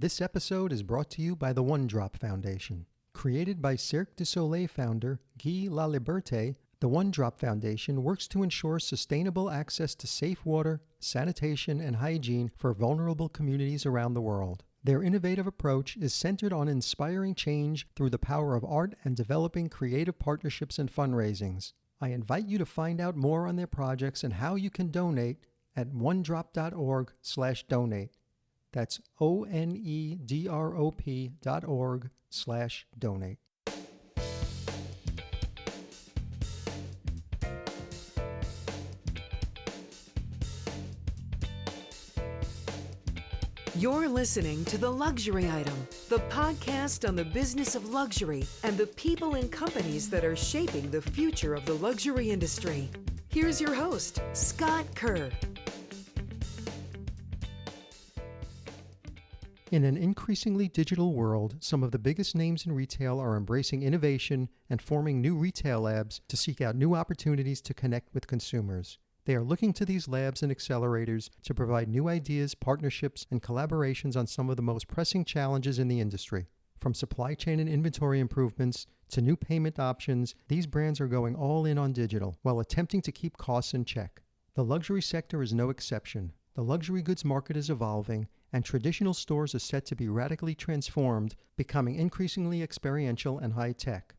This episode is brought to you by the One Drop Foundation. Created by Cirque du Soleil founder Guy Laliberté, the One Drop Foundation works to ensure sustainable access to safe water, sanitation, and hygiene for vulnerable communities around the world. Their innovative approach is centered on inspiring change through the power of art and developing creative partnerships and fundraisings. I invite you to find out more on their projects and how you can donate at onedrop.org/donate. That's onedrop.org/donate. You're listening to The Luxury Item, the podcast on the business of luxury and the people and companies that are shaping the future of the luxury industry. Here's your host, Scott Kerr. In an increasingly digital world, some of the biggest names in retail are embracing innovation and forming new retail labs to seek out new opportunities to connect with consumers. They are looking to these labs and accelerators to provide new ideas, partnerships, and collaborations on some of the most pressing challenges in the industry. From supply chain and inventory improvements to new payment options, these brands are going all in on digital while attempting to keep costs in check. The luxury sector is no exception. The luxury goods market is evolving, and traditional stores are set to be radically transformed, becoming increasingly experiential and high-tech.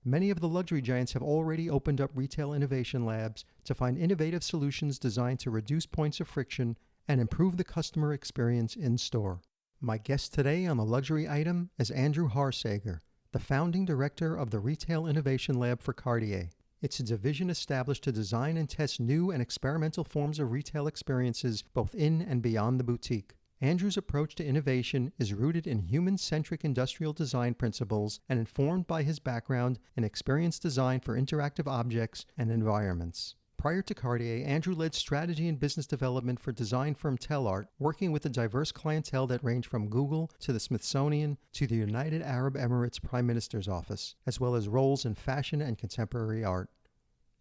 Many of the luxury giants have already opened up retail innovation labs to find innovative solutions designed to reduce points of friction and improve the customer experience in-store. My guest today on The Luxury Item is Andrew Haarsager, the founding director of the Retail Innovation Lab for Cartier. It's a division established to design and test new and experimental forms of retail experiences both in and beyond the boutique. Andrew's approach to innovation is rooted in human-centric industrial design principles and informed by his background in experience design for interactive objects and environments. Prior to Cartier, Andrew led strategy and business development for design firm Tellart, working with a diverse clientele that ranged from Google to the Smithsonian to the United Arab Emirates Prime Minister's office, as well as roles in fashion and contemporary art.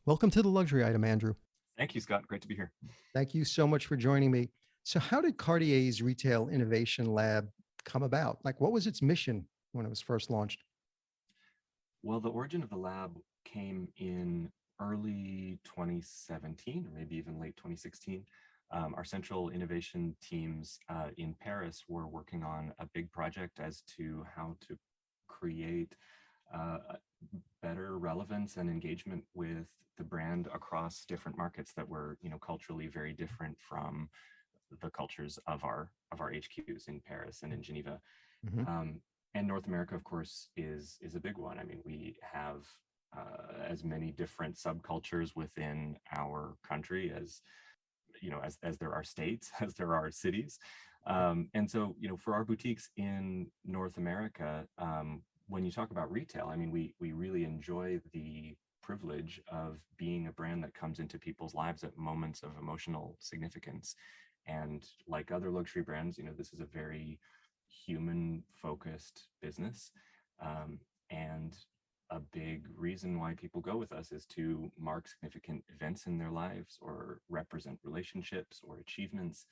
Welcome to The Luxury Item, Andrew. Thank you, Scott. Great to be here. Thank you so much for joining me. So how did Cartier's Retail Innovation Lab come about? What was its mission when it was first launched? Well, the origin of the lab came in early 2017, or maybe even late 2016. Our central innovation teams in Paris were working on a big project as to how to create better relevance and engagement with the brand across different markets that were, culturally very different from the cultures of our HQs in Paris and in Geneva. Mm-hmm. And North America, of course, is a big one. I mean, we have as many different subcultures within our country as there are states, as there are cities. And so, for our boutiques in North America, when you talk about retail, I mean, we really enjoy the privilege of being a brand that comes into people's lives at moments of emotional significance. And like other luxury brands, this is a very human-focused business. And a big reason why people go with us is to mark significant events in their lives or represent relationships or achievements.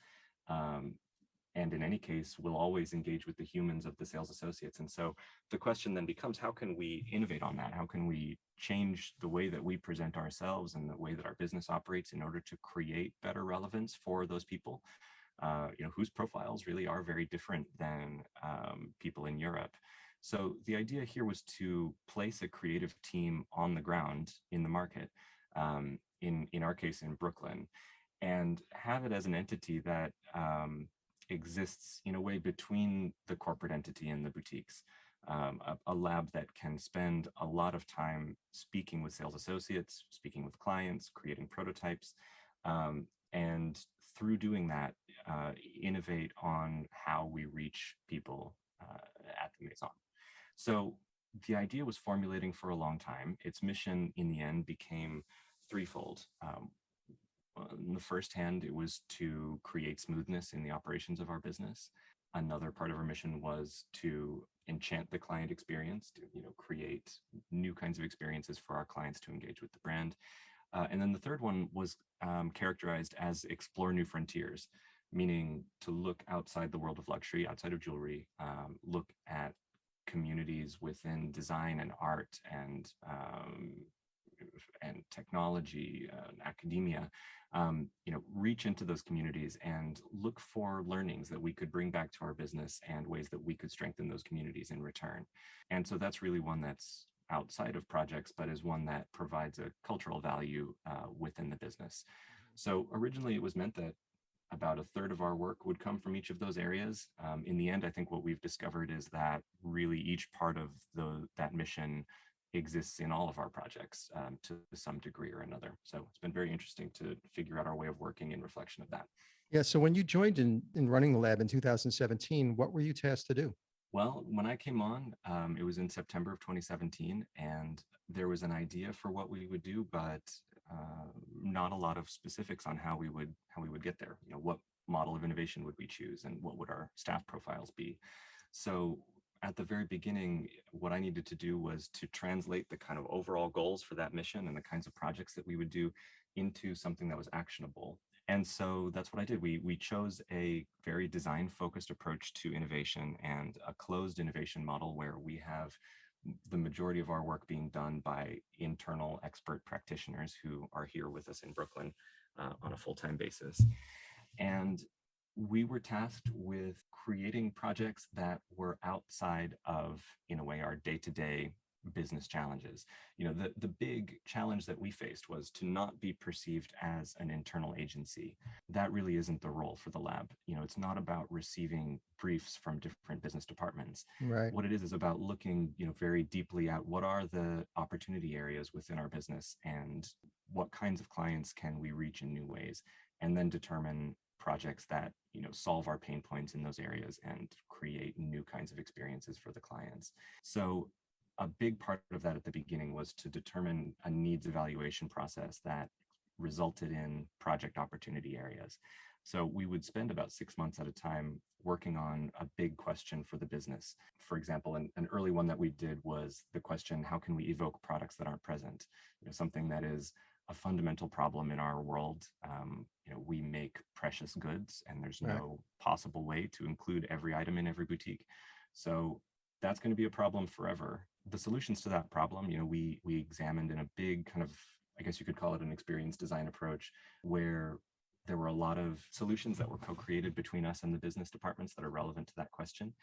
And in any case, we'll always engage with the humans of the sales associates. And so the question then becomes, how can we innovate on that? How can we change the way that we present ourselves and the way that our business operates in order to create better relevance for those people, whose profiles really are very different than people in Europe? So the idea here was to place a creative team on the ground in the market, in our case in Brooklyn, and have it as an entity that exists in a way between the corporate entity and the boutiques, a lab that can spend a lot of time speaking with sales associates, speaking with clients, creating prototypes, and through doing that, innovate on how we reach people at the Maison. So the idea was formulating for a long time. Its mission in the end became threefold. On the first hand, it was to create smoothness in the operations of our business. Another part of our mission was to enchant the client experience, to create new kinds of experiences for our clients to engage with the brand. And then the third one was characterized as explore new frontiers. meaning to look outside the world of luxury, outside of jewelry, look at communities within design and art and technology, academia, reach into those communities and look for learnings that we could bring back to our business and ways that we could strengthen those communities in return. And so that's really one that's outside of projects, but is one that provides a cultural value within the business. So originally it was meant that about a third of our work would come from each of those areas. In the end, I think what we've discovered is that really each part of that mission exists in all of our projects to some degree or another. So it's been very interesting to figure out our way of working in reflection of that. Yeah. So when you joined in running the lab in 2017, what were you tasked to do? Well, when I came on, it was in September of 2017, and there was an idea for what we would do, but not a lot of specifics on how we would get there. What model of innovation would we choose, and what would our staff profiles be? So at the very beginning, what I needed to do was to translate the kind of overall goals for that mission and the kinds of projects that we would do into something that was actionable. And so that's what I did. We chose a very design-focused approach to innovation and a closed innovation model where we have the majority of our work being done by internal expert practitioners who are here with us in Brooklyn on a full-time basis. And we were tasked with creating projects that were outside of, in a way, our day-to-day business challenges. The big challenge that we faced was to not be perceived as an internal agency. That really isn't the role for the lab. It's not about receiving briefs from different business departments. Right. What it is about looking, very deeply at what are the opportunity areas within our business and what kinds of clients can we reach in new ways, and then determine projects that solve our pain points in those areas and create new kinds of experiences for the clients. So a big part of that at the beginning was to determine a needs evaluation process that resulted in project opportunity areas. So we would spend about 6 months at a time working on a big question for the business. For example, an early one that we did was the question, how can we evoke products that aren't present? Something that is a fundamental problem in our world. We make precious goods, and there's no possible way to include every item in every boutique. So that's going to be a problem forever. The solutions to that problem, we examined in a big kind of, I guess you could call it an experience design approach, where there were a lot of solutions that were co-created between us and the business departments that are relevant to that question,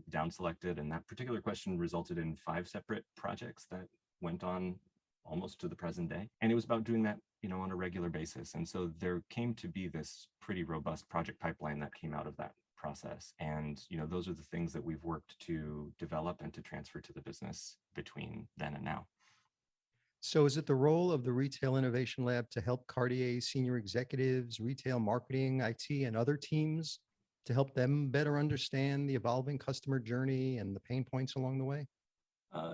down selected. And that particular question resulted in 5 separate projects that went on almost to the present day. And it was about doing that, on a regular basis. And so there came to be this pretty robust project pipeline that came out of that process. And, those are the things that we've worked to develop and to transfer to the business between then and now. So is it the role of the Retail Innovation Lab to help Cartier senior executives, retail marketing, IT, and other teams to help them better understand the evolving customer journey and the pain points along the way?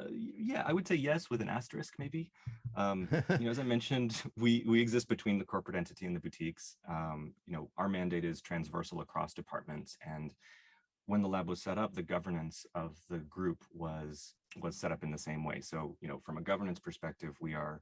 Yeah, I would say yes, with an asterisk, maybe. As I mentioned, we exist between the corporate entity and the boutiques. Our mandate is transversal across departments. And when the lab was set up, the governance of the group was set up in the same way. So, from a governance perspective, we are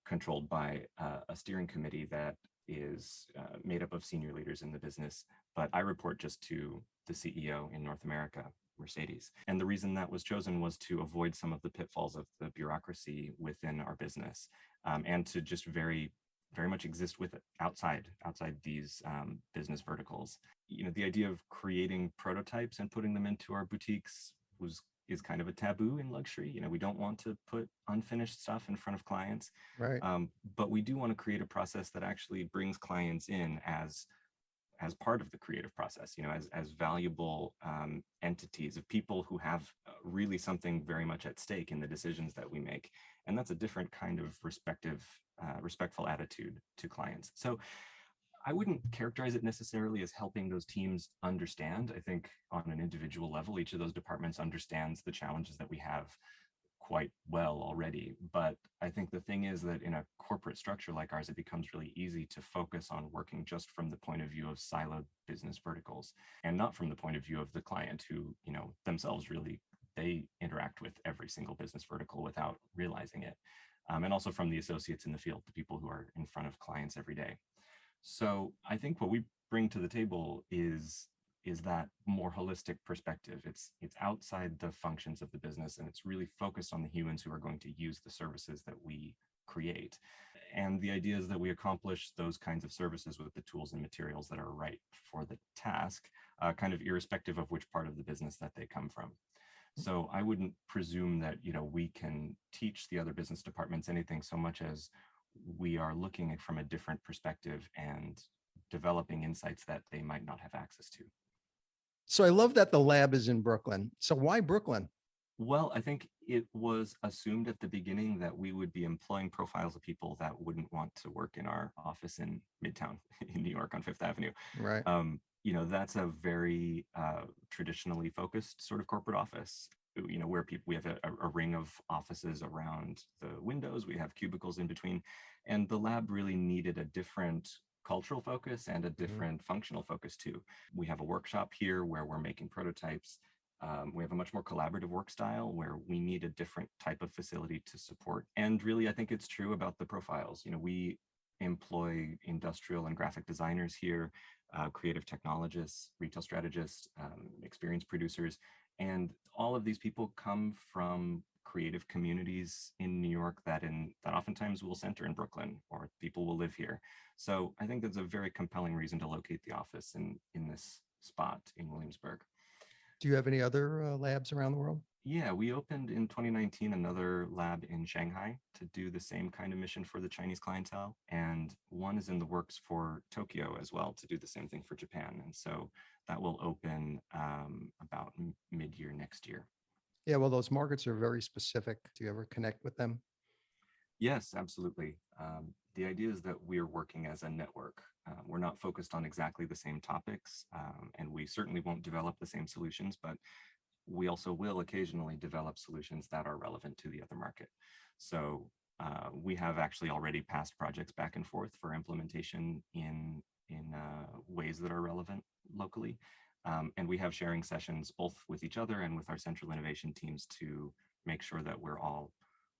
controlled by a steering committee that is made up of senior leaders in the business. But I report just to the CEO in North America, Mercedes. And the reason that was chosen was to avoid some of the pitfalls of the bureaucracy within our business, and to just very, very much exist with it outside these business verticals. The idea of creating prototypes and putting them into our boutiques is kind of a taboo in luxury. We don't want to put unfinished stuff in front of clients, Right. But we do want to create a process that actually brings clients in as part of the creative process, as valuable entities of people who have really something very much at stake in the decisions that we make. And that's a different kind of respectful attitude to clients. So I wouldn't characterize it necessarily as helping those teams understand. I think on an individual level, each of those departments understands the challenges that we have quite well already. But I think the thing is that in a corporate structure like ours, it becomes really easy to focus on working just from the point of view of siloed business verticals and not from the point of view of the client who, themselves really, they interact with every single business vertical without realizing it. And also from the associates in the field, the people who are in front of clients every day. So I think what we bring to the table is that more holistic perspective. It's outside the functions of the business, and it's really focused on the humans who are going to use the services that we create. And the idea is that we accomplish those kinds of services with the tools and materials that are right for the task, kind of irrespective of which part of the business that they come from. So I wouldn't presume that, we can teach the other business departments anything so much as we are looking at from a different perspective and developing insights that they might not have access to. So I love that the lab is in Brooklyn. So why Brooklyn? Well, I think it was assumed at the beginning that we would be employing profiles of people that wouldn't want to work in our office in Midtown in New York on Fifth Avenue. Right. That's a very traditionally focused sort of corporate office. Where we have a ring of offices around the windows, we have cubicles in between, and the lab really needed a different cultural focus and a different functional focus too. We have a workshop here where we're making prototypes. We have a much more collaborative work style where we need a different type of facility to support. And really, I think it's true about the profiles. We employ industrial and graphic designers here, creative technologists, retail strategists, experienced producers. And all of these people come from creative communities in New York that oftentimes will center in Brooklyn, or people will live here. So I think that's a very compelling reason to locate the office in this spot in Williamsburg. Do you have any other labs around the world? Yeah, we opened in 2019 another lab in Shanghai to do the same kind of mission for the Chinese clientele. And one is in the works for Tokyo as well to do the same thing for Japan. And so that will open about mid-year next year. Yeah, well, those markets are very specific. Do you ever connect with them? Yes, absolutely. The idea is that we're working as a network. We're not focused on exactly the same topics, and we certainly won't develop the same solutions, but we also will occasionally develop solutions that are relevant to the other market. So we have actually already passed projects back and forth for implementation in ways that are relevant locally. And we have sharing sessions both with each other and with our central innovation teams to make sure that we're all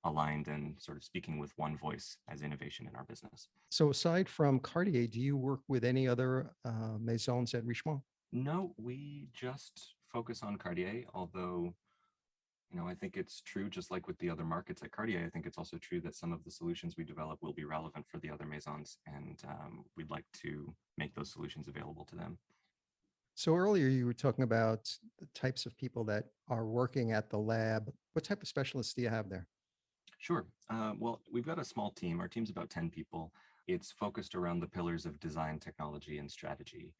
aligned and sort of speaking with one voice as innovation in our business. So aside from Cartier, do you work with any other maisons at Richemont? No, we just focus on Cartier, although, I think it's true, just like with the other markets at Cartier, I think it's also true that some of the solutions we develop will be relevant for the other maisons, and we'd like to make those solutions available to them. So earlier you were talking about the types of people that are working at the lab. What type of specialists do you have there? Sure. Well, we've got a small team. Our team's about 10 people. It's focused around the pillars of design, technology, and strategy.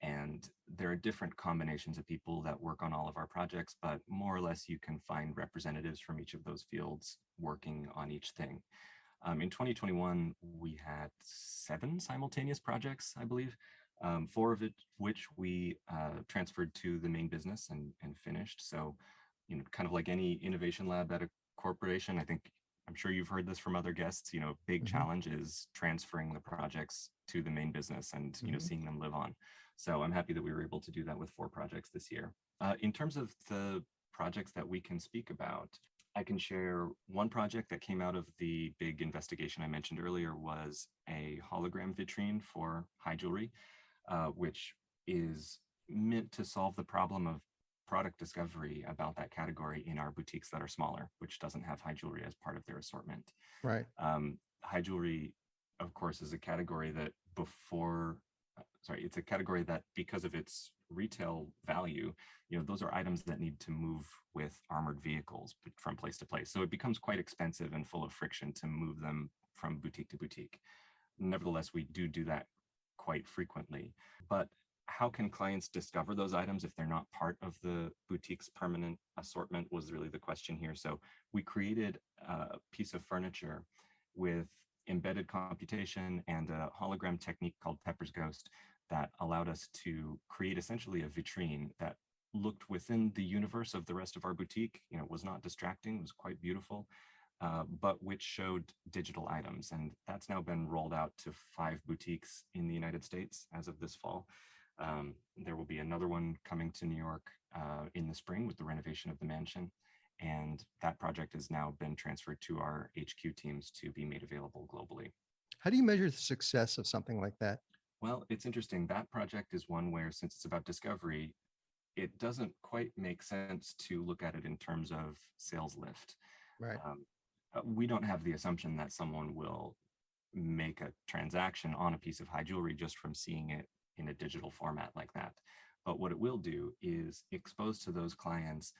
And there are different combinations of people that work on all of our projects, but more or less you can find representatives from each of those fields working on each thing. In 2021, we had 7 simultaneous projects, I believe, 4 of which we transferred to the main business and finished. So, kind of like any innovation lab at a corporation, I'm sure you've heard this from other guests, big challenge is transferring the projects to the main business and, seeing them live on. So I'm happy that we were able to do that with 4 projects this year. In terms of the projects that we can speak about, I can share one project that came out of the big investigation I mentioned earlier was a hologram vitrine for high jewelry, which is meant to solve the problem of product discovery about that category in our boutiques that are smaller, which doesn't have high jewelry as part of their assortment. Right. High jewelry, of course, is a category that it's a category that because of its retail value, those are items that need to move with armored vehicles from place to place. So it becomes quite expensive and full of friction to move them from boutique to boutique. Nevertheless, we do that quite frequently. But how can clients discover those items if they're not part of the boutique's permanent assortment was really the question here. So we created a piece of furniture with embedded computation and a hologram technique called Pepper's Ghost that allowed us to create essentially a vitrine that looked within the universe of the rest of our boutique. It was not distracting, it was quite beautiful, but which showed digital items. And that's now been rolled out to 5 boutiques in the United States as of this fall. There will be another one coming to New York in the spring with the renovation of the mansion. And that project has now been transferred to our HQ teams to be made available globally. How do you measure the success of something like that? Well, it's interesting. That project is one where, since it's about discovery, it doesn't quite make sense to look at it in terms of sales lift. Right. Um, we don't have the assumption that someone will make a transaction on a piece of high jewelry just from seeing it in a digital format like that. But what it will do is expose to those clients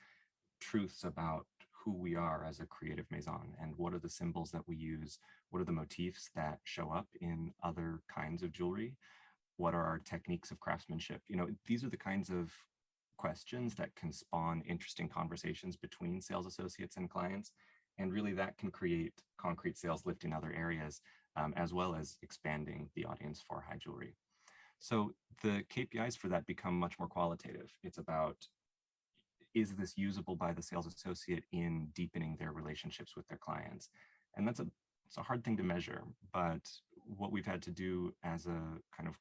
truths about who we are as a creative maison and what are the symbols that we use, what are the motifs that show up in other kinds of jewelry, what are our techniques of craftsmanship. These are the kinds of questions that can spawn interesting conversations between sales associates and clients, and really that can create concrete sales lift in other areas, as well as expanding the audience for high jewelry. So the KPIs for that become much more qualitative. It's about, is this usable by the sales associate in deepening their relationships with their clients? And it's a hard thing to measure, but what we've had to do as a kind of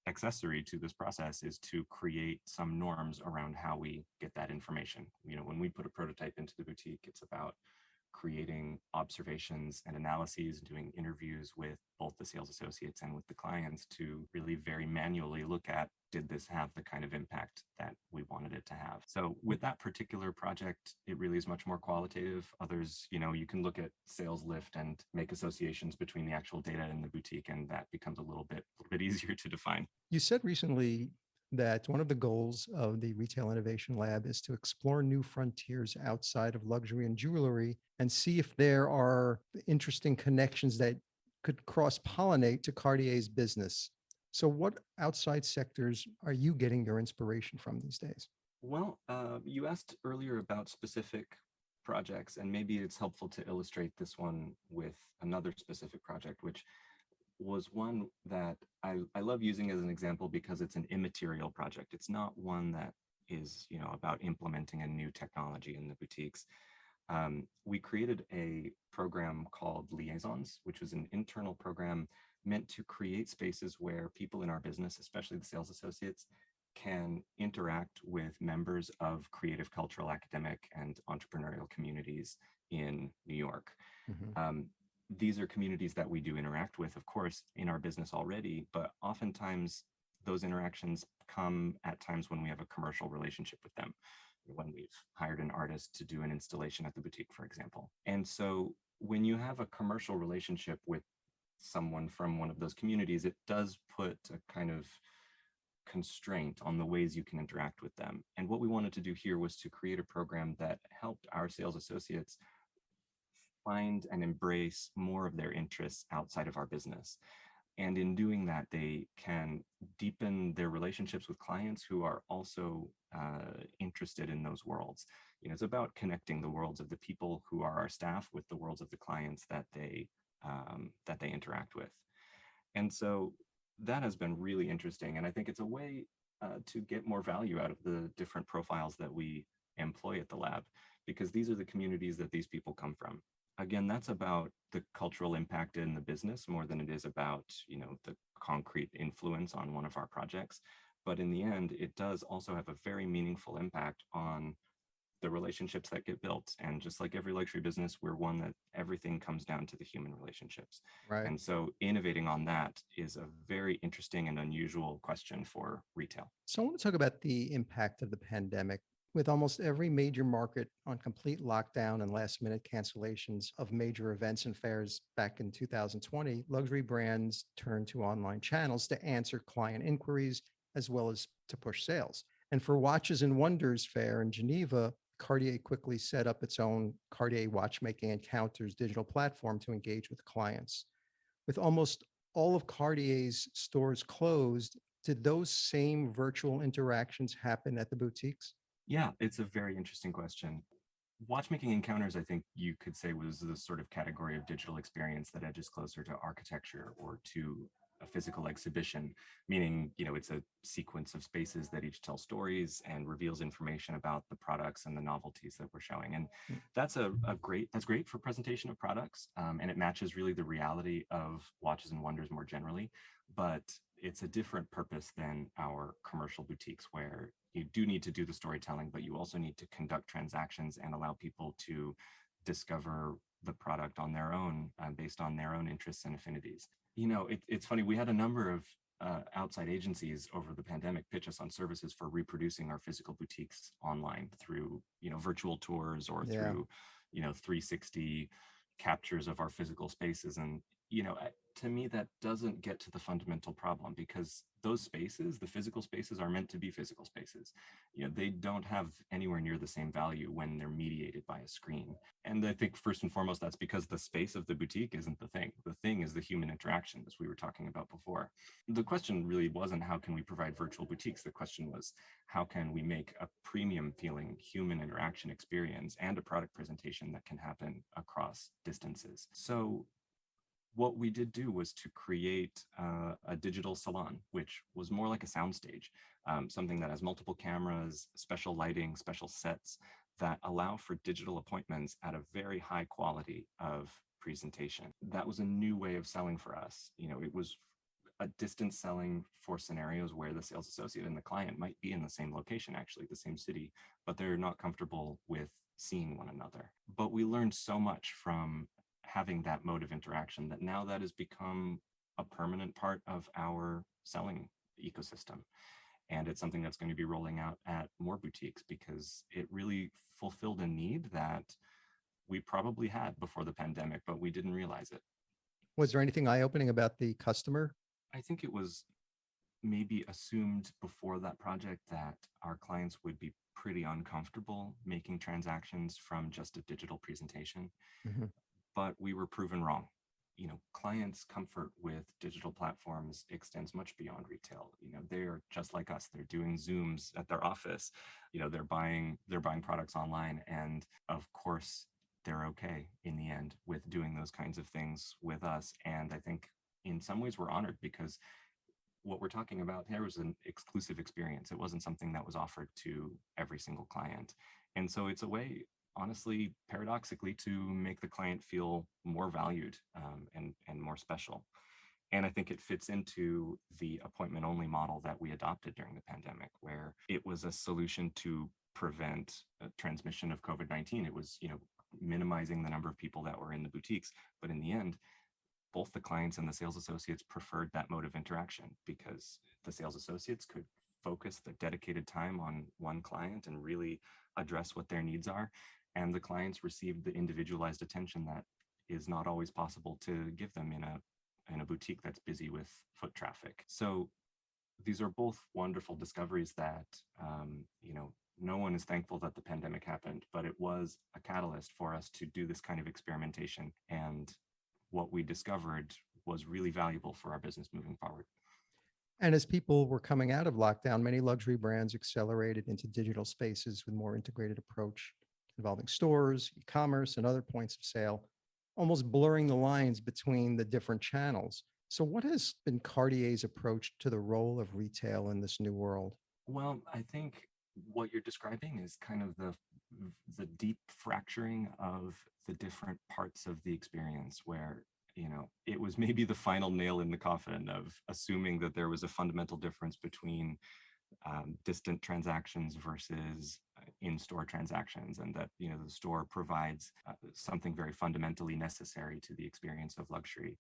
accessory to this process is to create some norms around how we get that information. When we put a prototype into the boutique, it's about creating observations and analyses, doing interviews with both the sales associates and with the clients to really very manually look at, did this have the kind of impact that we wanted it to have? So with that particular project, it really is much more qualitative. Others, you can look at sales lift and make associations between the actual data and the boutique, and that becomes a little bit easier to define. You said recently that one of the goals of the Retail Innovation Lab is to explore new frontiers outside of luxury and jewelry and see if there are interesting connections that could cross-pollinate to Cartier's business. So what outside sectors are you getting your inspiration from these days? Well, you asked earlier about specific projects, and maybe it's helpful to illustrate this one with another specific project, which was one that I love using as an example because it's an immaterial project. It's not one that is, about implementing a new technology in the boutiques. We created a program called Liaisons, which was an internal program meant to create spaces where people in our business, especially the sales associates, can interact with members of creative, cultural, academic, and entrepreneurial communities in New York. Mhm. These are communities that we do interact with, of course, in our business already, but oftentimes those interactions come at times when we have a commercial relationship with them, when we've hired an artist to do an installation at the boutique, for example. And so when you have a commercial relationship with someone from one of those communities, it does put a kind of constraint on the ways you can interact with them. And what we wanted to do here was to create a program that helped our sales associates find and embrace more of their interests outside of our business. And in doing that, they can deepen their relationships with clients who are also interested in those worlds. It's about connecting the worlds of the people who are our staff with the worlds of the clients that they interact with. And so that has been really interesting. And I think it's a way to get more value out of the different profiles that we employ at the lab, because these are the communities that these people come from. Again, that's about the cultural impact in the business more than it is about, the concrete influence on one of our projects. But in the end, it does also have a very meaningful impact on the relationships that get built. And just like every luxury business, we're one that everything comes down to the human relationships. Right. And so innovating on that is a very interesting and unusual question for retail. So I want to talk about the impact of the pandemic. With almost every major market on complete lockdown and last minute cancellations of major events and fairs back in 2020, luxury brands turned to online channels to answer client inquiries as well as to push sales. And for Watches and Wonders Fair in Geneva, Cartier quickly set up its own Cartier Watchmaking Encounters digital platform to engage with clients. With almost all of Cartier's stores closed, did those same virtual interactions happen at the boutiques? Yeah, it's a very interesting question. Watchmaking Encounters, I think you could say, was the sort of category of digital experience that edges closer to architecture or to a physical exhibition, meaning, it's a sequence of spaces that each tell stories and reveals information about the products and the novelties that we're showing. And that's that's great for presentation of products. And it matches really the reality of Watches and Wonders more generally, but it's a different purpose than our commercial boutiques, where you do need to do the storytelling, but you also need to conduct transactions and allow people to discover the product on their own, based on their own interests and affinities. It's funny, we had a number of outside agencies over the pandemic pitch us on services for reproducing our physical boutiques online through, virtual tours or Yeah. through, 360 captures of our physical spaces. And, to me, that doesn't get to the fundamental problem, because those spaces, the physical spaces, are meant to be physical spaces. They don't have anywhere near the same value when they're mediated by a screen. And I think first and foremost, that's because the space of the boutique isn't the thing. The thing is the human interaction, as we were talking about before. The question really wasn't how can we provide virtual boutiques? The question was, how can we make a premium feeling human interaction experience and a product presentation that can happen across distances? So what we did do was to create a digital salon, which was more like a soundstage, something that has multiple cameras, special lighting, special sets that allow for digital appointments at a very high quality of presentation. That was a new way of selling for us. It was a distance selling for scenarios where the sales associate and the client might be in the same location, actually the same city, but they're not comfortable with seeing one another. But we learned so much from having that mode of interaction that now that has become a permanent part of our selling ecosystem. And it's something that's going to be rolling out at more boutiques because it really fulfilled a need that we probably had before the pandemic, but we didn't realize it. Was there anything eye-opening about the customer? I think it was maybe assumed before that project that our clients would be pretty uncomfortable making transactions from just a digital presentation. Mm-hmm. But we were proven wrong. Clients' comfort with digital platforms extends much beyond retail. They're just like us. They're doing Zooms at their office. They're buying products online, and of course, they're okay in the end with doing those kinds of things with us. And I think in some ways we're honored, because what we're talking about here was an exclusive experience. It wasn't something that was offered to every single client. And so it's a way, honestly, paradoxically, to make the client feel more valued and more special. And I think it fits into the appointment only model that we adopted during the pandemic, where it was a solution to prevent transmission of COVID-19. It was, minimizing the number of people that were in the boutiques. But in the end, both the clients and the sales associates preferred that mode of interaction, because the sales associates could focus the dedicated time on one client and really address what their needs are. And the clients received the individualized attention that is not always possible to give them in a boutique that's busy with foot traffic. So these are both wonderful discoveries that, no one is thankful that the pandemic happened, but it was a catalyst for us to do this kind of experimentation. And what we discovered was really valuable for our business moving forward. And as people were coming out of lockdown, many luxury brands accelerated into digital spaces with more integrated approach involving stores, e-commerce, and other points of sale, almost blurring the lines between the different channels. So what has been Cartier's approach to the role of retail in this new world? Well, I think what you're describing is kind of the deep fracturing of the different parts of the experience, where it was maybe the final nail in the coffin of assuming that there was a fundamental difference between distant transactions versus in-store transactions, and that the store provides something very fundamentally necessary to the experience of luxury.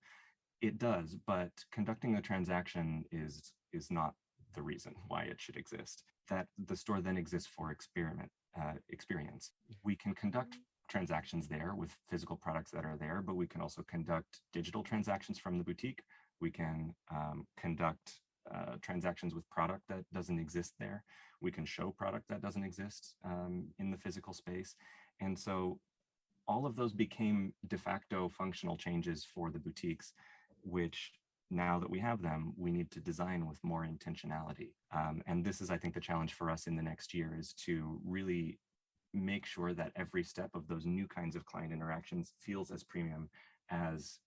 It does, but conducting a transaction is not the reason why it should exist. That the store then exists for experience. We can conduct transactions there with physical products that are there, but we can also conduct digital transactions from the boutique. We can conduct transactions with product that doesn't exist there. We can show product that doesn't exist in the physical space. And so all of those became de facto functional changes for the boutiques, which now that we have them, we need to design with more intentionality. And this is, I think, the challenge for us in the next year, is to really make sure that every step of those new kinds of client interactions feels as premium as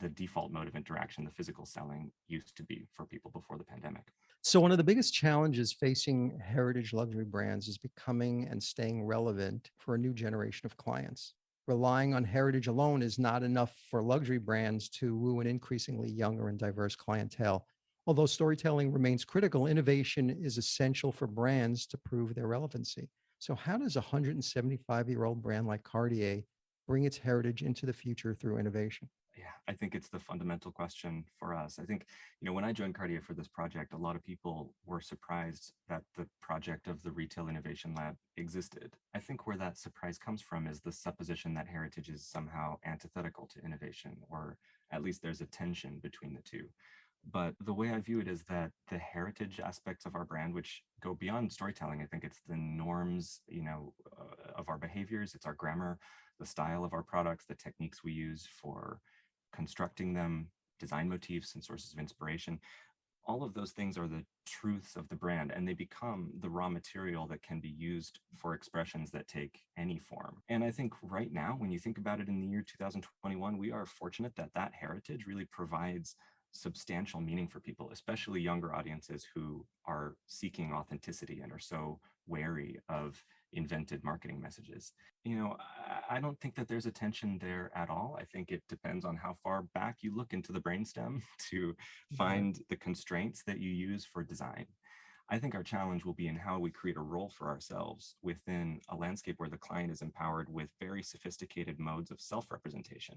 the default mode of interaction, the physical selling, used to be for people before the pandemic. So one of the biggest challenges facing heritage luxury brands is becoming and staying relevant for a new generation of clients. Relying on heritage alone is not enough for luxury brands to woo an increasingly younger and diverse clientele. Although storytelling remains critical, innovation is essential for brands to prove their relevancy. So how does a 175-year-old brand like Cartier bring its heritage into the future through innovation? Yeah, I think it's the fundamental question for us. I think, when I joined Cartier for this project, a lot of people were surprised that the project of the Retail Innovation Lab existed. I think where that surprise comes from is the supposition that heritage is somehow antithetical to innovation, or at least there's a tension between the two. But the way I view it is that the heritage aspects of our brand, which go beyond storytelling, I think it's the norms, of our behaviors, it's our grammar, the style of our products, the techniques we use for constructing them, design motifs and sources of inspiration. All of those things are the truths of the brand, and they become the raw material that can be used for expressions that take any form. And I think right now, when you think about it in the year 2021, we are fortunate that that heritage really provides substantial meaning for people, especially younger audiences who are seeking authenticity and are so wary of invented marketing messages. I don't think that there's a tension there at all. I think it depends on how far back you look into the brainstem to find the constraints that you use for design. I think our challenge will be in how we create a role for ourselves within a landscape where the client is empowered with very sophisticated modes of self-representation,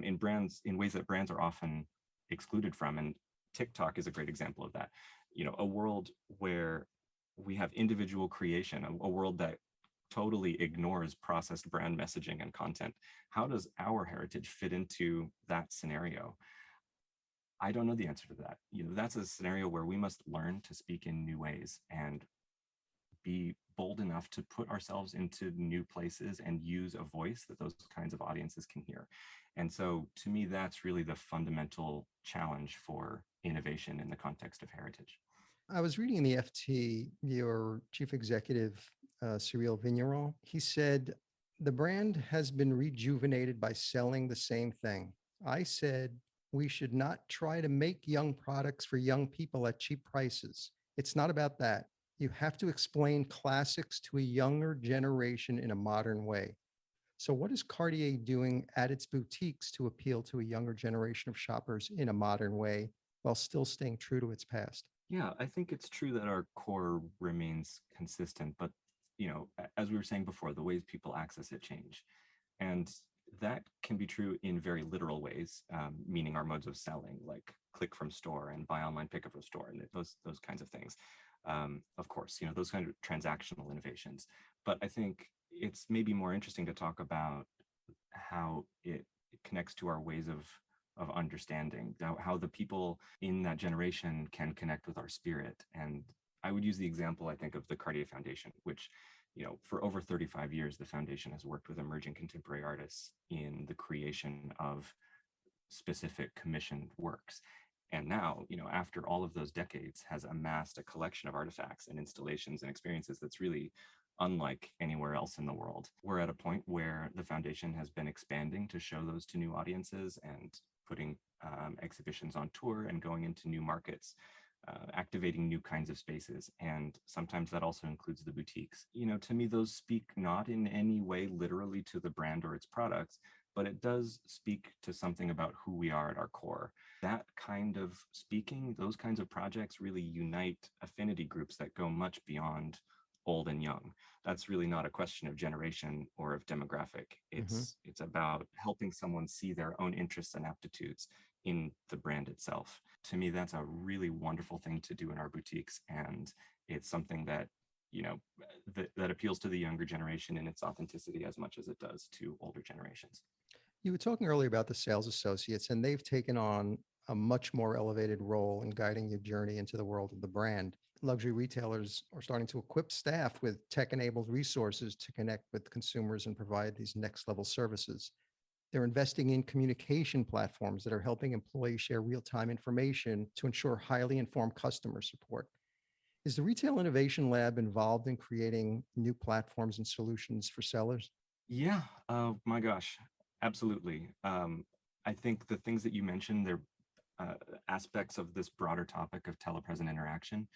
in ways that brands are often excluded from. And TikTok is a great example of that. A world where we have individual creation, a world that totally ignores processed brand messaging and content. How does our heritage fit into that scenario? I don't know the answer to that. That's a scenario where we must learn to speak in new ways and be bold enough to put ourselves into new places and use a voice that those kinds of audiences can hear. And so to me, that's really the fundamental challenge for innovation in the context of heritage. I was reading in the FT, your chief executive, Cyril Vigneron. He said, the brand has been rejuvenated by selling the same thing. I said, we should not try to make young products for young people at cheap prices. It's not about that. You have to explain classics to a younger generation in a modern way. So what is Cartier doing at its boutiques to appeal to a younger generation of shoppers in a modern way while still staying true to its past? Yeah, I think it's true that our core remains consistent, but as we were saying before, the ways people access it change. And that can be true in very literal ways, meaning our modes of selling, like click from store and buy online, pick up from store, and those kinds of things. Of course, those kind of transactional innovations. But I think it's maybe more interesting to talk about how it connects to our ways of understanding, how the people in that generation can connect with our spirit. And I would use the example, I think, of the Cartier Foundation, which, for over 35 years, the foundation has worked with emerging contemporary artists in the creation of specific commissioned works. And now, after all of those decades, has amassed a collection of artifacts and installations and experiences that's really unlike anywhere else in the world. We're at a point where the foundation has been expanding to show those to new audiences and putting exhibitions on tour and going into new markets, activating new kinds of spaces. And sometimes that also includes the boutiques. To me, those speak not in any way literally to the brand or its products, but it does speak to something about who we are at our core. That kind of speaking, those kinds of projects really unite affinity groups that go much beyond old and young. That's really not a question of generation or of demographic. It's about helping someone see their own interests and aptitudes in the brand itself. To me, that's a really wonderful thing to do in our boutiques, and it's something that that appeals to the younger generation in its authenticity as much as it does to older generations. You were talking earlier about the sales associates, and they've taken on a much more elevated role in guiding your journey into the world of the brand. Luxury retailers are starting to equip staff with tech-enabled resources to connect with consumers and provide these next-level services. They're investing in communication platforms that are helping employees share real-time information to ensure highly informed customer support. Is the Retail Innovation Lab involved in creating new platforms and solutions for sellers? Yeah, my gosh, absolutely. I think the things that you mentioned, they're aspects of this broader topic of telepresent interaction,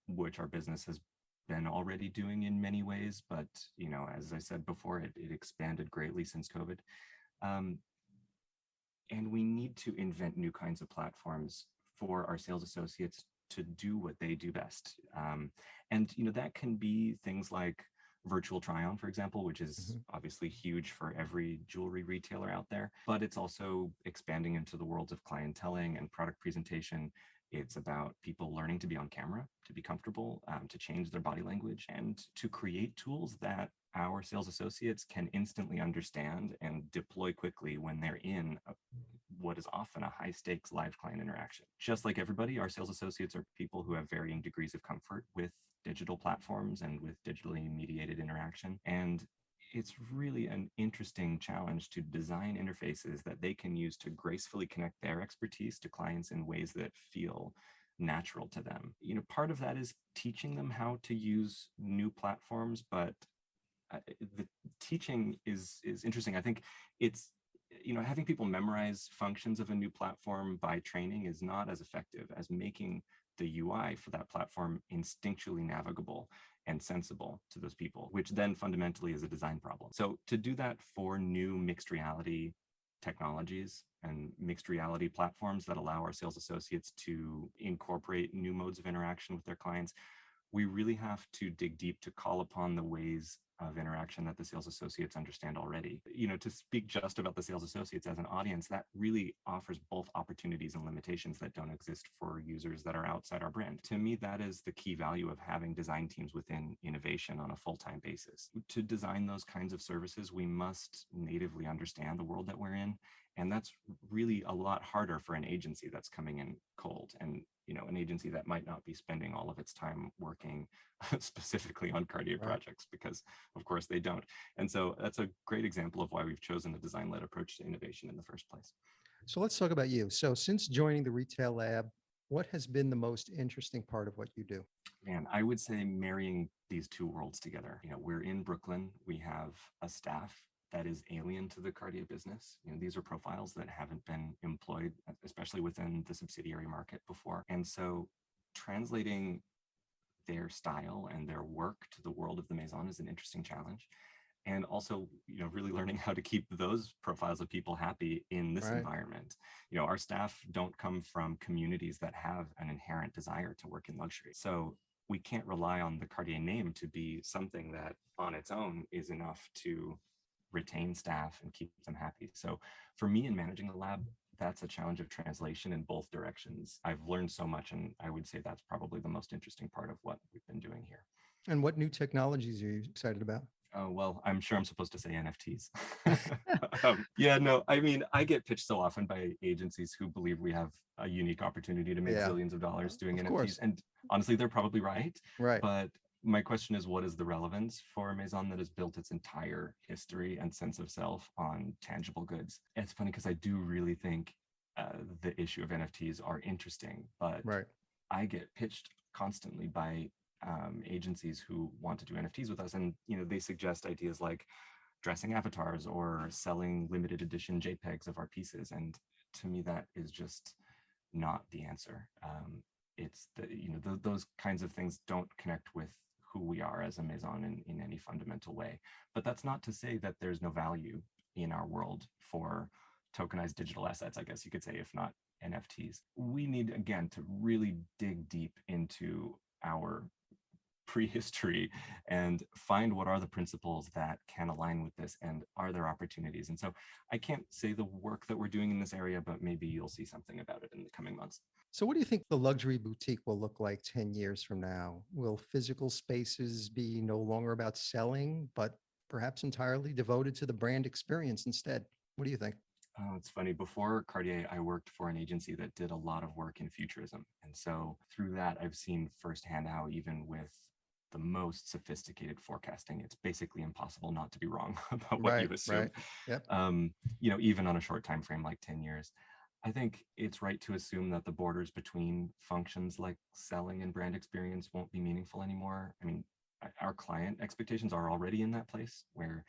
which our business has been already doing in many ways. But, as I said before, it expanded greatly since COVID. And we need to invent new kinds of platforms for our sales associates to do what they do best. And that can be things like virtual try-on, for example, which is Mhm. obviously huge for every jewelry retailer out there, but it's also expanding into the worlds of clienteling and product presentation. It's about people learning to be on camera, to be comfortable, to change their body language, and to create tools that our sales associates can instantly understand and deploy quickly when they're in what is often a high stakes live client interaction. Just like everybody, our sales associates are people who have varying degrees of comfort with digital platforms and with digitally mediated interaction. And it's really an interesting challenge to design interfaces that they can use to gracefully connect their expertise to clients in ways that feel natural to them. Part of that is teaching them how to use new platforms, but the teaching is interesting. I think it's having people memorize functions of a new platform by training is not as effective as making the UI for that platform instinctually navigable and sensible to those people, which then fundamentally is a design problem. So to do that for new mixed reality technologies and mixed reality platforms that allow our sales associates to incorporate new modes of interaction with their clients, we really have to dig deep to call upon the ways of interaction that the sales associates understand already. To speak just about the sales associates as an audience, that really offers both opportunities and limitations that don't exist for users that are outside our brand. To me, that is the key value of having design teams within innovation on a full-time basis. To design those kinds of services, we must natively understand the world that we're in. And that's really a lot harder for an agency that's coming in cold, and an agency that might not be spending all of its time working specifically on Cartier Right. projects, because of course they don't. And so that's a great example of why we've chosen a design-led approach to innovation in the first place. So let's talk about you. So since joining the retail lab, what has been the most interesting part of what you do? Man, I would say marrying these two worlds together. We're in Brooklyn. We have a staff that is alien to the Cartier business. These are profiles that haven't been employed, especially within the subsidiary market before. And so translating their style and their work to the world of the Maison is an interesting challenge. And also, really learning how to keep those profiles of people happy in this Right. environment. Our staff don't come from communities that have an inherent desire to work in luxury. So we can't rely on the Cartier name to be something that on its own is enough to retain staff and keep them happy. So for me in managing the lab, that's a challenge of translation in both directions. I've learned so much, and I would say that's probably the most interesting part of what we've been doing here. And what new technologies are you excited about? Oh, well, I'm sure I'm supposed to say NFTs. Yeah, no, I mean, I get pitched so often by agencies who believe we have a unique opportunity to make Yeah, zillions of dollars doing of NFTs. course. And honestly, they're probably right. Right. But my question is, what is the relevance for a Maison that has built its entire history and sense of self on tangible goods? It's funny because I do really think the issue of NFTs are interesting, but Right. I get pitched constantly by agencies who want to do NFTs with us, and they suggest ideas like dressing avatars or selling limited edition JPEGs of our pieces, and to me that is just not the answer. It's those kinds of things don't connect with who we are as a Maison in any fundamental way. But that's not to say that there's no value in our world for tokenized digital assets, I guess you could say, if not NFTs. We need, again, to really dig deep into our prehistory and find what are the principles that can align with this, and are there opportunities. And so I can't say the work that we're doing in this area, but maybe you'll see something about it in the coming months. So what do you think the luxury boutique will look like 10 years from now? Will physical spaces be no longer about selling, but perhaps entirely devoted to the brand experience instead? What do you think? Oh, it's funny. Before Cartier, I worked for an agency that did a lot of work in futurism. And so through that, I've seen firsthand how even with the most sophisticated forecasting, it's basically impossible not to be wrong about what you Right, assume. right. Yep. Even on a short time frame like 10 years. I think it's right to assume that the borders between functions like selling and brand experience won't be meaningful anymore. I mean, our client expectations are already in that place where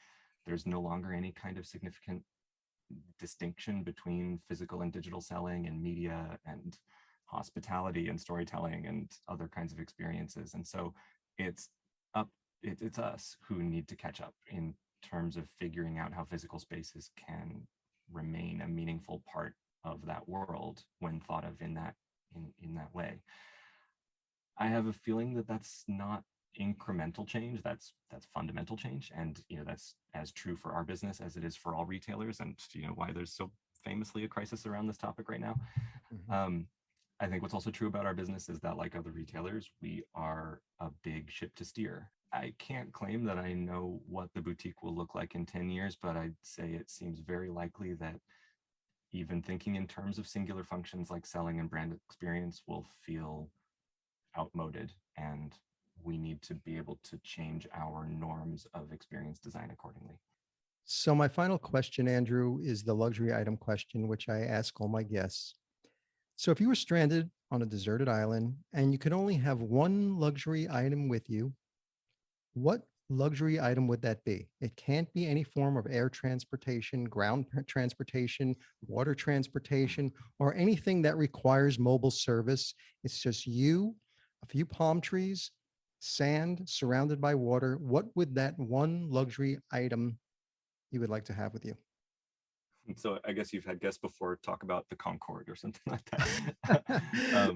there's no longer any kind of significant distinction between physical and digital selling and media and hospitality and storytelling and other kinds of experiences. And so it's up, it's us who need to catch up in terms of figuring out how physical spaces can remain a meaningful part of that world when thought of in that way. I have a feeling that that's not incremental change. That's fundamental change. And, that's as true for our business as it is for all retailers, and, why there's so famously a crisis around this topic right now. Mhm. I think what's also true about our business is that, like other retailers, we are a big ship to steer. I can't claim that I know what the boutique will look like in 10 years, but I'd say it seems very likely that even thinking in terms of singular functions like selling and brand experience will feel outmoded, and we need to be able to change our norms of experience design accordingly. So my final question, Andrew, is the luxury item question, which I ask all my guests. So if you were stranded on a deserted island and you could only have one luxury item with you, what luxury item would that be? It can't be any form of air transportation, ground transportation, water transportation, or anything that requires mobile service. It's just you, a few palm trees, sand surrounded by water. What would that one luxury item you would like to have with you? So I guess you've had guests before talk about the Concorde or something like that.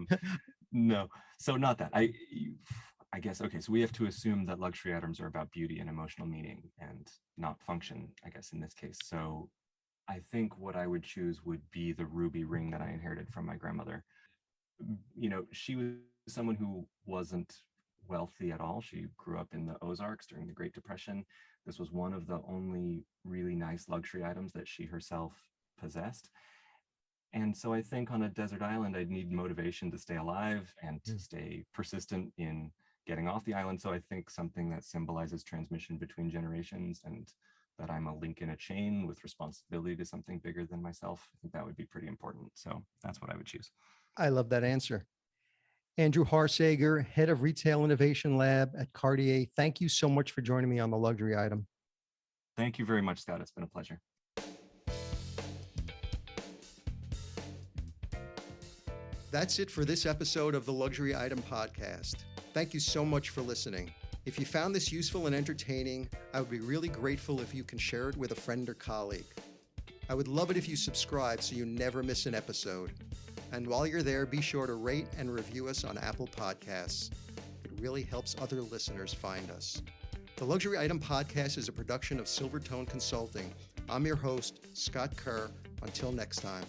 No, so not that. I guess, okay, so we have to assume that luxury items are about beauty and emotional meaning and not function, I guess, in this case. So I think what I would choose would be the ruby ring that I inherited from my grandmother. She was someone who wasn't wealthy at all. She grew up in the Ozarks during the Great Depression. This was one of the only really nice luxury items that she herself possessed. And so I think on a desert island, I'd need motivation to stay alive and to stay persistent in getting off the island. So I think something that symbolizes transmission between generations and that I'm a link in a chain with responsibility to something bigger than myself, I think that would be pretty important. So that's what I would choose. I love that answer. Andrew Haarsager, Head of Retail Innovation Lab at Cartier. Thank you so much for joining me on the luxury item. Thank you very much, Scott. It's been a pleasure. That's it for this episode of the Luxury Item Podcast. Thank you so much for listening. If you found this useful and entertaining, I would be really grateful if you can share it with a friend or colleague. I would love it if you subscribe so you never miss an episode. And while you're there, be sure to rate and review us on Apple Podcasts. It really helps other listeners find us. The Luxury Item Podcast is a production of Silvertone Consulting. I'm your host, Scott Kerr. Until next time.